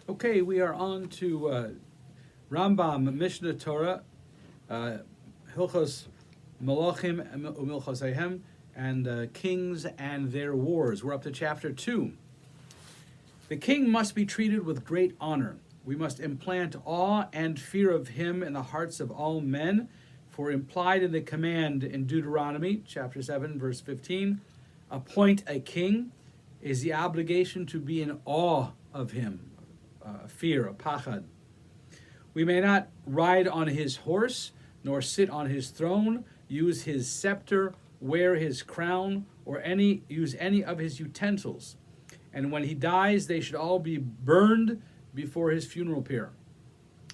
Okay, we are on to Rambam Mishneh Torah, Hilchos Malachim Umilchoseihem, and Kings and Their Wars. We're up to chapter 2. The king must be treated with great honor. We must implant awe and fear of him in the hearts of all men, for implied in the command in Deuteronomy chapter 7, verse 15, appoint a king, is the obligation to be in awe of him, fear, a pachad. We may not ride on his horse, nor sit on his throne, use his scepter, wear his crown, or use any of his utensils. And when he dies, they should all be burned before his funeral pyre.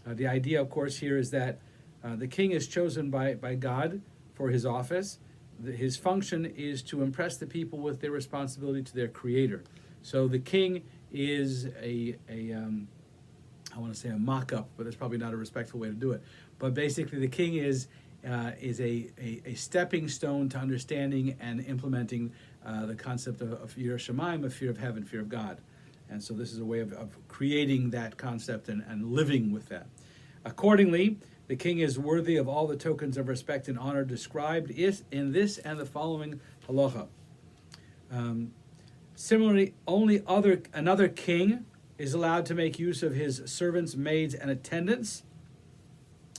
The idea, of course, here is that the king is chosen by God for his office. His function is to impress the people with their responsibility to their creator. So the king is I want to say a mock-up, but that's probably not a respectful way to do it. But basically, the king is a stepping stone to understanding and implementing the concept of Yirah Shamayim, of fear of heaven, fear of God. And so this is a way of creating that concept and living with that. Accordingly, the king is worthy of all the tokens of respect and honor described in this and the following halacha. Similarly, another king is allowed to make use of his servants, maids, and attendants.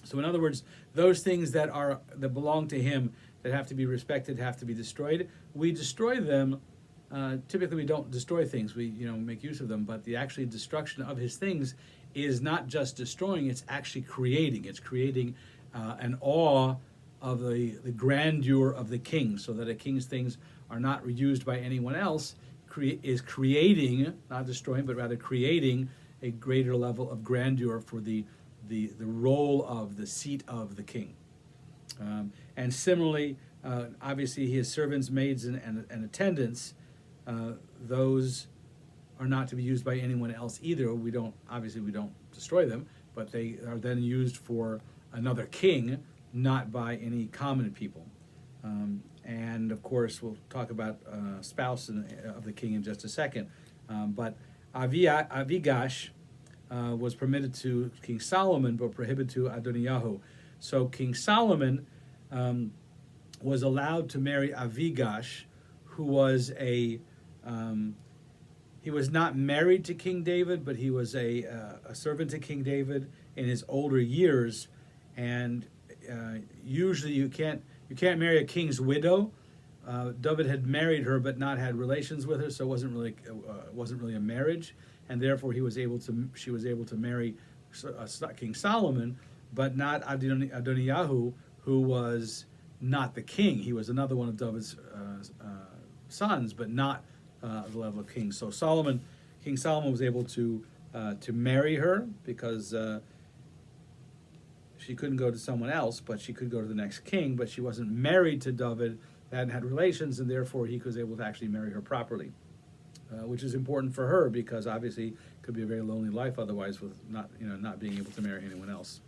So in other words, those things that belong to him that have to be respected have to be destroyed. We destroy them. Typically, we don't destroy things. We make use of them. But the actual destruction of his things is not just destroying; it's actually creating. It's creating an awe of the grandeur of the king, so that a king's things are not used by anyone else. Is creating, not destroying, but rather creating a greater level of grandeur for the role of the seat of the king. And similarly, obviously, his servants, maids, and attendants, those are not to be used by anyone else either. We don't destroy them, but they are then used for another king, not by any common people. And of course, we'll talk about spouse of the king in just a second. But Avigash was permitted to King Solomon, but prohibited to Adoniyahu. So King Solomon was allowed to marry Avigash, who was he was not married to King David, but he was a servant to King David in his older years. And usually you can't marry a king's widow. David had married her, but not had relations with her, so it wasn't really a marriage, and therefore she was able to marry King Solomon, but not Adoniyahu, who was not the king. He was another one of David's sons, but not the level of king. So King Solomon was able to marry her because she couldn't go to someone else, but she could go to the next king. But she wasn't married to David, they hadn't had relations, and therefore he was able to actually marry her properly, which is important for her because obviously it could be a very lonely life otherwise with not being able to marry anyone else.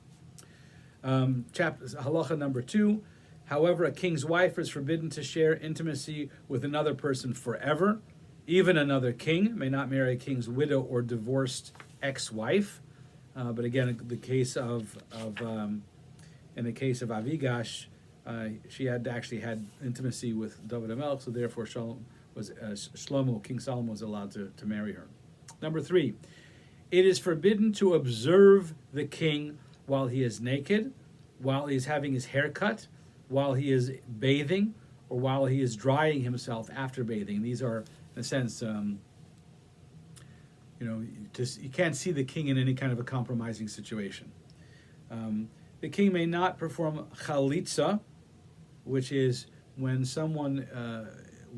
Halacha number 2. However, a king's wife is forbidden to share intimacy with another person forever. Even another king may not marry a king's widow or divorced ex-wife. But again, in the case of Avigash, she had actually had intimacy with David HaMelech, so therefore King Solomon was allowed to marry her. Number 3, it is forbidden to observe the king while he is naked, while he is having his hair cut, while he is bathing, or while he is drying himself after bathing. These are, in a sense, you can't see the king in any kind of a compromising situation. The king may not perform chalitza, which is when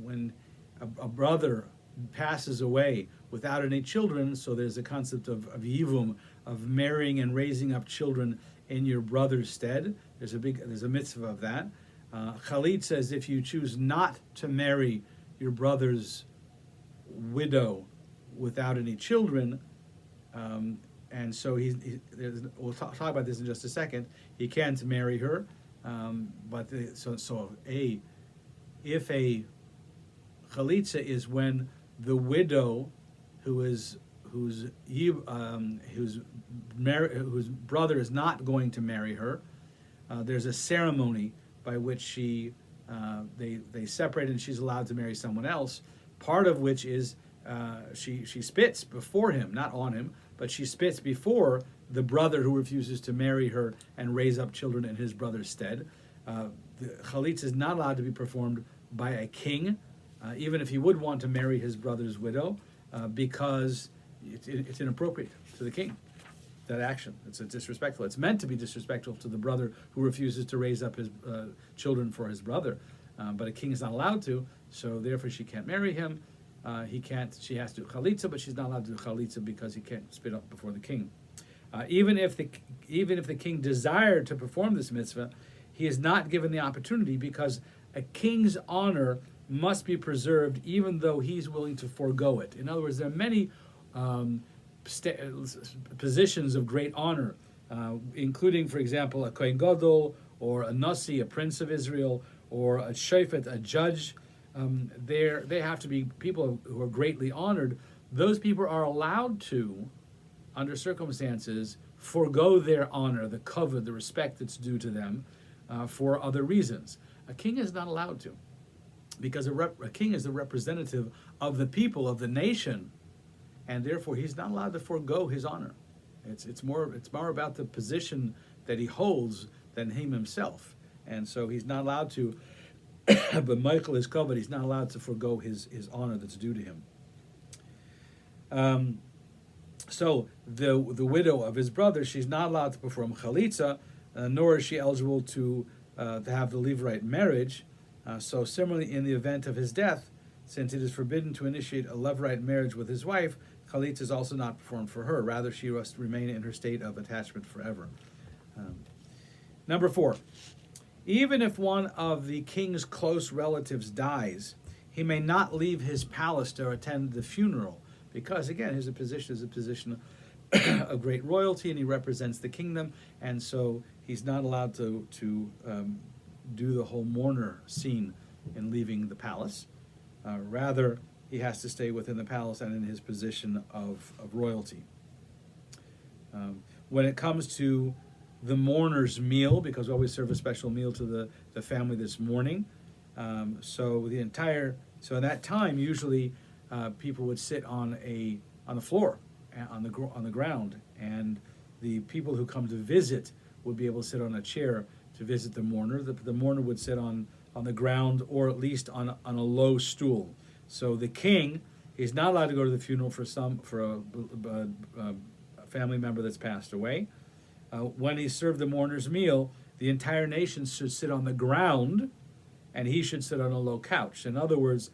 when a brother passes away without any children. So there's a concept of yivum, of marrying and raising up children in your brother's stead. There's a mitzvah of that. Chalitza is if you choose not to marry your brother's widow without any children, and so we'll talk about this in just a second. He can't marry her, if a chalitza is when the widow who whose brother is not going to marry her, there's a ceremony by which they separate and she's allowed to marry someone else. Part of which is she spits before him, not on him, but she spits before the brother who refuses to marry her and raise up children in his brother's stead. The chalitza is not allowed to be performed by a king, even if he would want to marry his brother's widow, because it's inappropriate to the king. That action, it's disrespectful. It's meant to be disrespectful to the brother who refuses to raise up his children for his brother, but a king is not allowed to. So therefore, she can't marry him. He can't. She has to do chalitza, but she's not allowed to do chalitza because he can't spit up before the king. Even if the king desired to perform this mitzvah, he is not given the opportunity because a king's honor must be preserved, even though he's willing to forego it. In other words, there are many positions of great honor, including, for example, a Kohen Gadol or a Nasi, a prince of Israel, or a Shofet, a judge. They have to be people who are greatly honored. Those people are allowed to, under circumstances, forego their honor, the kavod, the respect that's due to them, for other reasons. A king is not allowed to, because a king is the representative of the people, of the nation, and therefore he's not allowed to forego his honor. It's more about the position that he holds than him himself, and so he's not allowed to. But Michael is covered. He's not allowed to forego his honor that's due to him. So the widow of his brother, she's not allowed to perform chalitza, nor is she eligible to have the levirate marriage. So similarly, in the event of his death, since it is forbidden to initiate a levirate marriage with his wife, chalitza is also not performed for her. Rather, she must remain in her state of attachment forever. Number 4. Even if one of the king's close relatives dies, he may not leave his palace to attend the funeral, because again, his position is a position of great royalty, and he represents the kingdom, and so he's not allowed to do the whole mourner scene in leaving the palace. Rather, he has to stay within the palace and in his position of royalty. When it comes to the mourner's meal, because we always serve a special meal to the family that's mourning. So in that time, usually people would sit on the floor, on the ground, and the people who come to visit would be able to sit on a chair to visit the mourner. The mourner would sit on the ground, or at least on a low stool. So the king is not allowed to go to the funeral for a family member that's passed away. When he served the mourner's meal, the entire nation should sit on the ground, and he should sit on a low couch. In other words,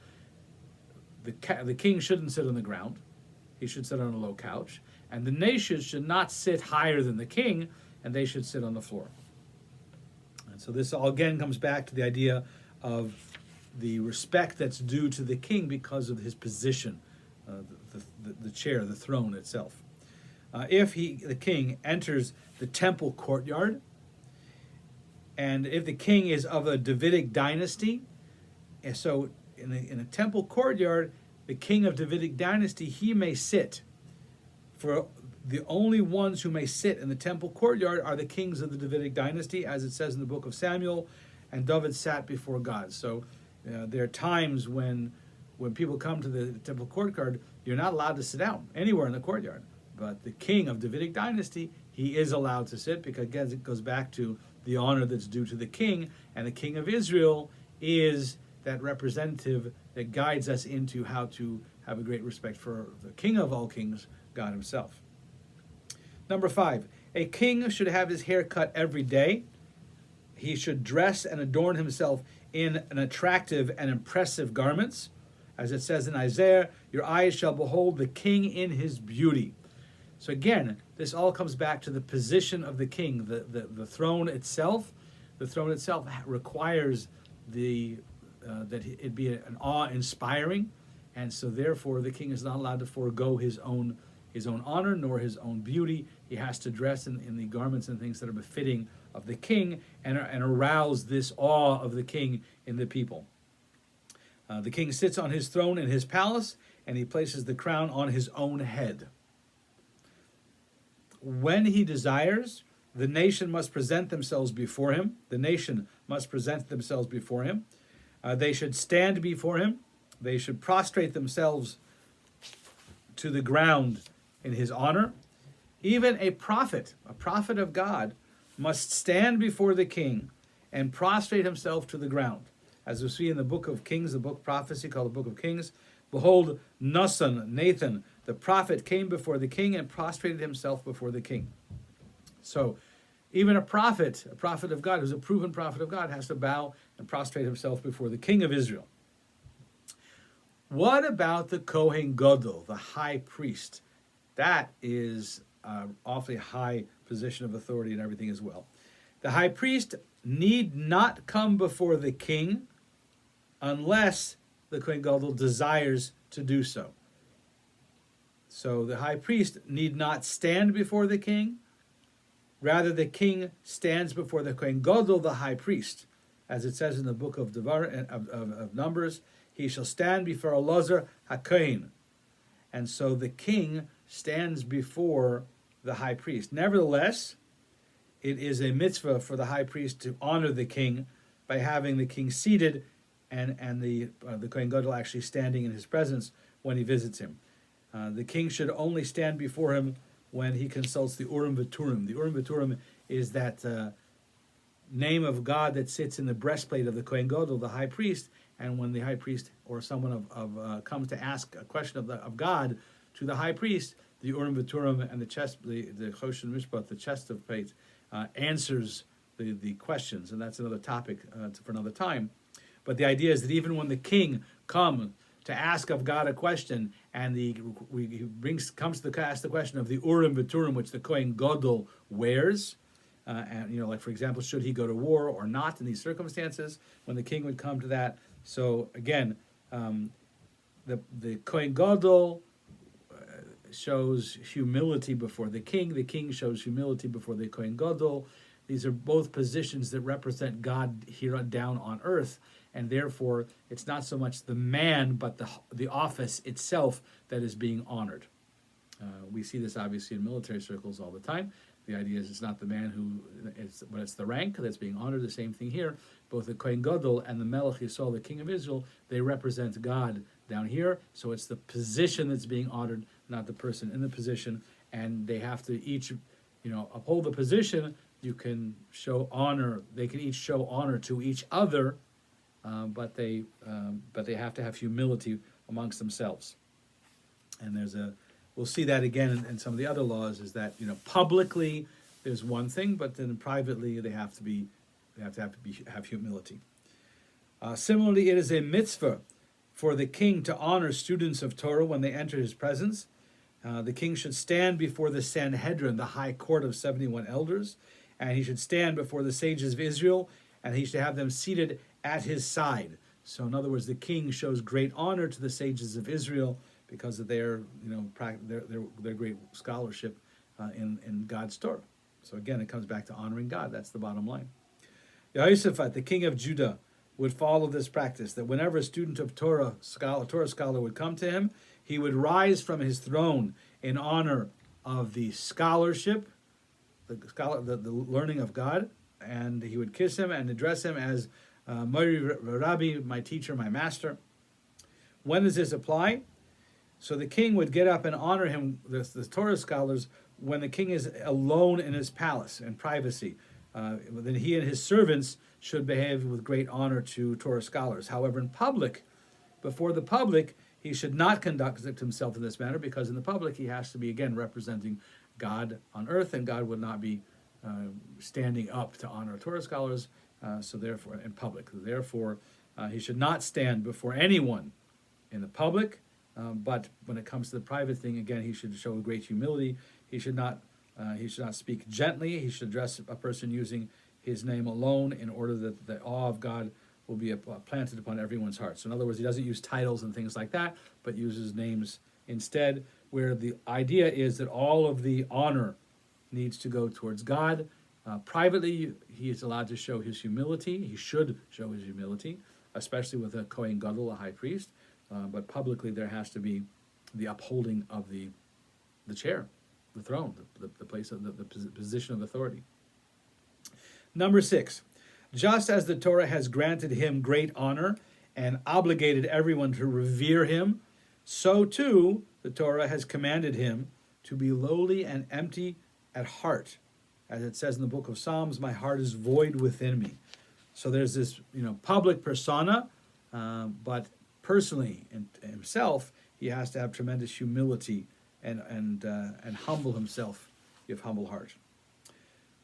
the king shouldn't sit on the ground. He should sit on a low couch. And the nation should not sit higher than the king, and they should sit on the floor. And so this all again comes back to the idea of the respect that's due to the king because of his position, the chair, the throne itself. If the king enters the temple courtyard, and if the king is of a Davidic dynasty, and so in a temple courtyard, the king of Davidic dynasty, he may sit. For the only ones who may sit in the temple courtyard are the kings of the Davidic dynasty, as it says in the book of Samuel, and David sat before God. So there are times when people come to the temple courtyard, you're not allowed to sit down anywhere in the courtyard. But the king of Davidic dynasty, he is allowed to sit, because again, it goes back to the honor that's due to the king, and the king of Israel is that representative that guides us into how to have a great respect for the king of all kings, God himself. Number 5, a king should have his hair cut every day. He should dress and adorn himself in an attractive and impressive garments. As it says in Isaiah, your eyes shall behold the king in his beauty. So again, this all comes back to the position of the king. The throne itself. The throne itself requires that it be an awe-inspiring, and so therefore the king is not allowed to forego his own honor nor his own beauty. He has to dress in the garments and things that are befitting of the king, and arouse this awe of the king in the people. The king sits on his throne in his palace, and he places the crown on his own head. when he desires, the nation must present themselves before him. The nation must present themselves before him. They should stand before him. They should prostrate themselves to the ground in his honor. Even a prophet of God, must stand before the king and prostrate himself to the ground. As we see in the book of Kings, the book of prophecy called the book of Kings, behold, Nathan, the prophet, came before the king and prostrated himself before the king. So even a prophet of God, who's a proven prophet of God, has to bow and prostrate himself before the king of Israel. What about the Kohen Gadol, the high priest? That is awfully high position of authority and everything as well. The high priest need not come before the king unless the Kohen Gadol desires to do so. So the high priest need not stand before the king. Rather, the king stands before the Kohen Gadol, the high priest. As it says in the book of Numbers, he shall stand before Elazar HaKohen. And so the king stands before the high priest. Nevertheless, it is a mitzvah for the high priest to honor the king by having the king seated and the Kohen Gadol actually standing in his presence when he visits him. The king should only stand before him when he consults the Urim V'Turim. The Urim V'Turim is that name of God that sits in the breastplate of the Kohen Gadol, the high priest, and when the high priest or someone comes to ask a question of God to the high priest, the Urim V'Turim and the Choshen Mishpat, the chest of plate, answers the questions, and that's another topic for another time. But the idea is that even when the king comes to ask of God a question, and comes to ask the question of the Urim V'Turim, which the Kohen Gadol wears, and like for example, should he go to war or not in these circumstances? When the king would come to that, so again, the Kohen Gadol shows humility before the king. The king shows humility before the Kohen Gadol. These are both positions that represent God here down on earth, and therefore it's not so much the man, but the office itself that is being honored. We see this obviously in military circles all the time. The idea is it's not the man but it's the rank that's being honored. The same thing here. Both the Kohen Gadol and the Melech Yisrael, the king of Israel, they represent God down here. So it's the position that's being honored, not the person in the position. And they have to each, uphold the position. You can show honor. They can each show honor to each other, but they have to have humility amongst themselves. And we'll see that again in some of the other laws. Is that publicly there's one thing, but then privately they have to have humility. Similarly, it is a mitzvah for the king to honor students of Torah when they enter his presence. The king should stand before the Sanhedrin, the high court of 71 elders, and he should stand before the sages of Israel, and he should have them seated at his side. So in other words, the king shows great honor to the sages of Israel because of their great scholarship in God's Torah. So again, it comes back to honoring God. That's the bottom line. Yehoshaphat, the king of Judah, would follow this practice, that whenever a student of Torah scholar would come to him, he would rise from his throne in honor of the scholarship, the learning of God, and he would kiss him and address him as Mori Rabbi, my teacher, my master. When does this apply? So the king would get up and honor him, the Torah scholars, when the king is alone in his palace in privacy. Then he and his servants should behave with great honor to Torah scholars. However, in public, before the public, he should not conduct himself in this manner, because in the public he has to be, again, representing God on earth, and God would not be standing up to honor Torah scholars, so therefore, in public. Therefore, he should not stand before anyone in the public, but when it comes to the private thing, again, he should show great humility. He should not speak gently. He should address a person using his name alone, in order that the awe of God will be planted upon everyone's heart. So in other words, he doesn't use titles and things like that, but uses names instead, where the idea is that all of the honor needs to go towards God. Privately, he is allowed to show his humility. He should show his humility, especially with a Kohen Gadol, a high priest. But publicly, there has to be the upholding of the chair, the throne, the place of the position of authority. Number 6, just as the Torah has granted him great honor and obligated everyone to revere him, so too the Torah has commanded him to be lowly and empty at heart. As it says in the book of Psalms, my heart is void within me. So there's this, public persona, but personally in himself, he has to have tremendous humility and humble himself, give humble heart.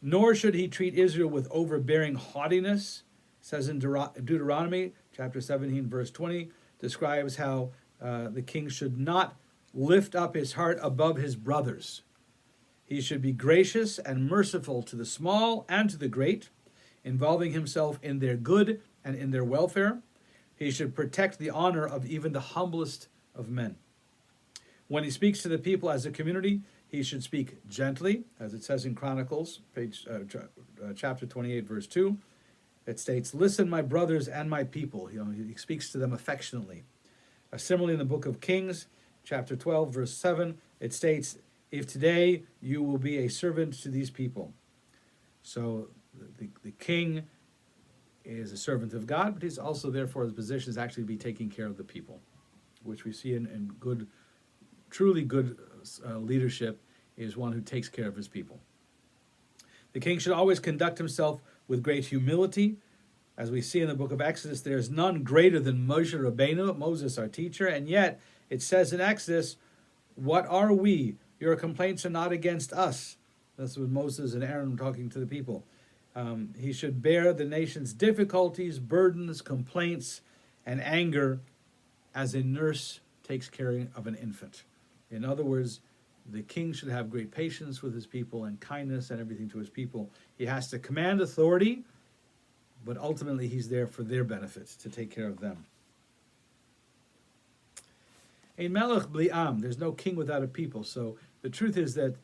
Nor should he treat Israel with overbearing haughtiness. It says in Deuteronomy chapter 17, verse 20, describes how the king should not lift up his heart above his brothers. He should be gracious and merciful to the small and to the great, involving himself in their good and in their welfare. He should protect the honor of even the humblest of men. When he speaks to the people as a community, he should speak gently, as it says in Chronicles, chapter 28, verse 2. It states, listen, my brothers and my people. He speaks to them affectionately. Similarly, in the book of Kings, chapter 12, verse 7, it states, if today you will be a servant to these people. So the king is a servant of God, but he's also, therefore, his position is actually to be taking care of the people, which we see in good, truly good leadership is one who takes care of his people. The king should always conduct himself with great humility. As we see in the book of Exodus, there is none greater than Moshe Rabbeinu, Moses our teacher, and yet it says in Exodus, what are we? Your complaints are not against us. That's what Moses and Aaron were talking to the people. He should bear the nation's difficulties, burdens, complaints, and anger as a nurse takes care of an infant. In other words, the king should have great patience with his people and kindness and everything to his people. He has to command authority, but ultimately he's there for their benefits, to take care of them. Ein melech bli am, there's no king without a people. So the truth is that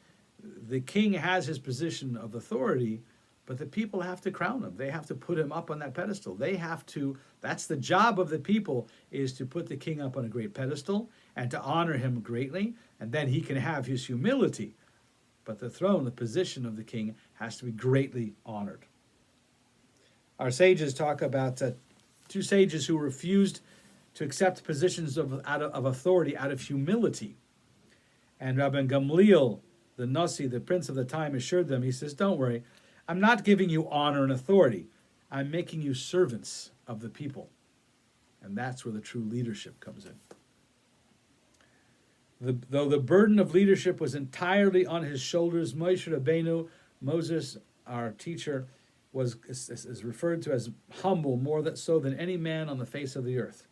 the king has his position of authority, but the people have to crown him. They have to put him up on that pedestal. They have to, that's the job of the people, is to put the king up on a great pedestal and to honor him greatly, and then he can have his humility. But the throne, the position of the king, has to be greatly honored. Our sages talk about two sages who refused to accept positions of authority out of humility. And Rabbi Gamliel, the Nasi, the prince of the time, assured them, he says, don't worry, I'm not giving you honor and authority. I'm making you servants of the people. And that's where the true leadership comes in. Though the burden of leadership was entirely on his shoulders, Moshe Rabbeinu, Moses, our teacher, is referred to as humble more so than any man on the face of the earth.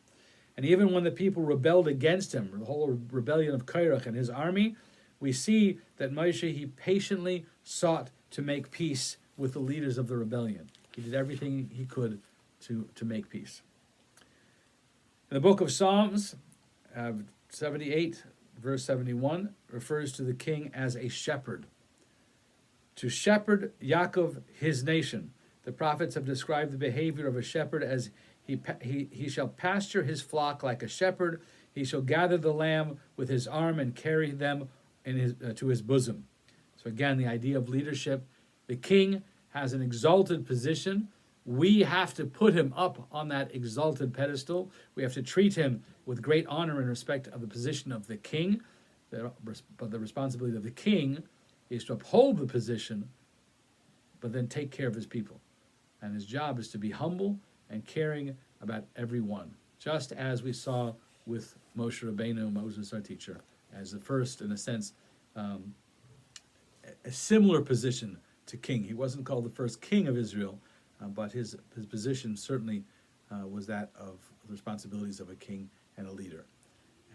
And even when the people rebelled against him, the whole rebellion of Korach and his army, we see that Moshe, he patiently sought to make peace with the leaders of the rebellion. He did everything he could to make peace. In the book of Psalms, 78, verse 71, refers to the king as a shepherd. To shepherd Yaakov, his nation. The prophets have described the behavior of a shepherd as he shall pasture his flock like a shepherd. He shall gather the lamb with his arm and carry them to his bosom. So again, the idea of leadership. The king has an exalted position. We have to put him up on that exalted pedestal. We have to treat him with great honor and respect of the position of the king. But the responsibility of the king is to uphold the position, but then take care of his people. And his job is to be humble and caring about everyone, just as we saw with Moshe Rabbeinu, Moses, our teacher, as the first, in a sense, a similar position to king. He wasn't called the first king of Israel, but his position certainly was that of the responsibilities of a king and a leader.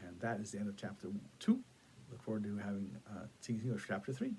And that is the end of chapter 2. Look forward to having seeing chapter 3.